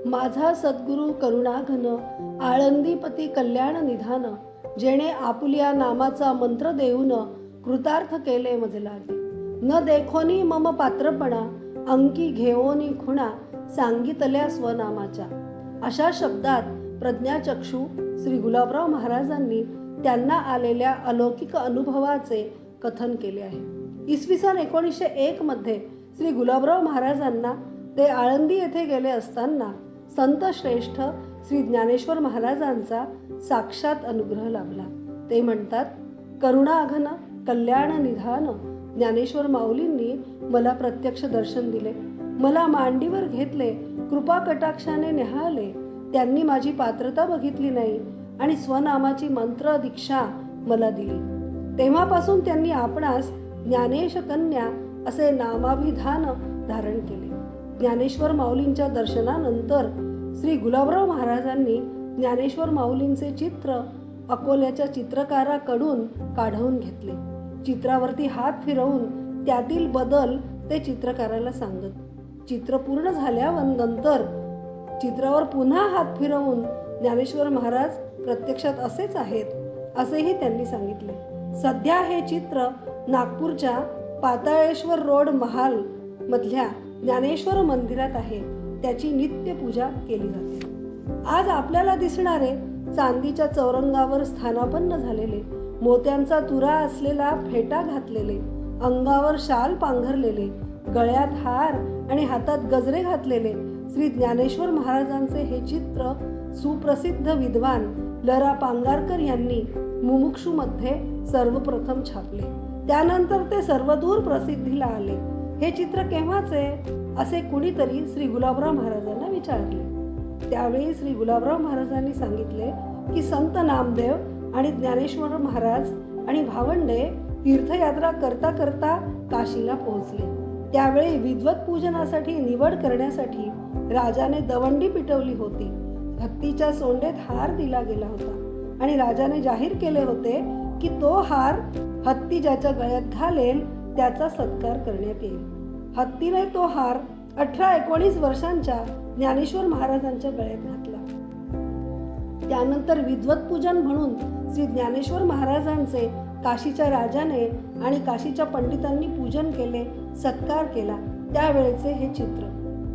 माझा सद्गुरु करुणाघन, आळंदीपती कल्याण निधान, जेणे आपुलिया नामाचा मंत्र देऊन कृतार्थ केले मज लागे. न देखोनी मम पात्रपणा, अंकी घेओनी खुणा, सांगितल्या स्वनामाच्या. अशा शब्दात प्रज्ञाचक्षू श्री गुलाबराव महाराजांनी त्यांना आलेल्या अलौकिक अनुभवाचे कथन केले आहे. इसवी सन 1901 मध्ये श्री गुलाबराव महाराजांना ते आळंदी येथे गेले असताना संत श्रेष्ठ श्री ज्ञानेश्वर महाराजांचा साक्षात अनुग्रह लाभला. ते म्हणतात, करुणाघन कल्याण निधान ज्ञानेश्वर माऊलींनी मला प्रत्यक्ष दर्शन दिले. मला मांडीवर घेतले, कृपा कटाक्षाने निहाळले. त्यांनी माझी पात्रता बघितली नाही आणि स्वनामाची मंत्र दीक्षा मला दिली. तेव्हापासून त्यांनी आपणास ज्ञानेश कन्या असे नामाभिधान धारण केले. ज्ञानेश्वर माऊलींच्या दर्शनानंतर श्री गुलाबराव महाराजांनी ज्ञानेश्वर माऊलींचे चित्र अकोल्याच्या चित्रकाराकडून काढवून घेतले. चित्रावरती हात फिरवून त्यातील बदल ते चित्रकाराला सांगत. चित्र पूर्ण झाल्यावर नंतर चित्रावर पुन्हा हात फिरवून ज्ञानेश्वर महाराज प्रत्यक्षात असेच आहेत असेही त्यांनी सांगितले. सध्या हे चित्र नागपूरच्या पाताळेश्वर रोड महाल मधल्या ज्ञानेश्वर मंदिरात आहे. त्याची नित्य पूजा केली जाते. आज आपल्याला दिसणारे चांदीच्या चौरंगावर स्थानापन्न झालेले, मोत्यांचा तुरा असलेला फेटा घातलेले, अंगावर शाल पांघरलेले, गळ्यात हार आणि हातात गजरे घातलेले श्री ज्ञानेश्वर महाराजांचे हे चित्र सुप्रसिद्ध विद्वान ल.रा. पांगारकर यांनी मुमुक्षूमध्ये सर्वप्रथम छापले. त्यानंतर ते सर्वदूर प्रसिद्धीला आले. हे चित्र केव्हाचे असे कुणीतरी श्री गुलाबराव महाराजांना विचारले. त्यावेळी श्री गुलाबराव महाराजांनी सांगितले की संत नामदेव आणि ज्ञानेश्वर महाराज आणि भावंडे तीर्थयात्रा करता करता काशीला पोहोचले. त्यावेळी विद्वत पूजनासाठी निवड करण्यासाठी राजाने दवंडी पिटवली होती. हत्तीच्या सोंडेत हार दिला गेला होता आणि राजाने जाहीर केले होते की तो हार हत्ती ज्याच्या गळ्यात घालेल त्याचा सत्कार करण्यात येईल. हत्तीने तो हार 18-19 वर्षांच्या ज्ञानेश्वर महाराजांच्या गळ्यात घातला. त्यानंतर विद्वत पूजन म्हणून श्री ज्ञानेश्वर महाराजांचे काशीच्या राजाने आणि काशीच्या पंडितांनी पूजन केले, सत्कार केला. त्यावेळेचे हे चित्र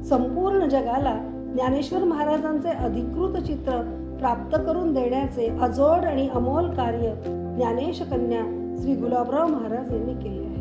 संपूर्ण जगाला ज्ञानेश्वर महाराजांचे अधिकृत चित्र प्राप्त करून देण्याचे अजोड आणि अमोल कार्य ज्ञानेश कन्या श्री गुलाबराव महाराज यांनी केले आहे.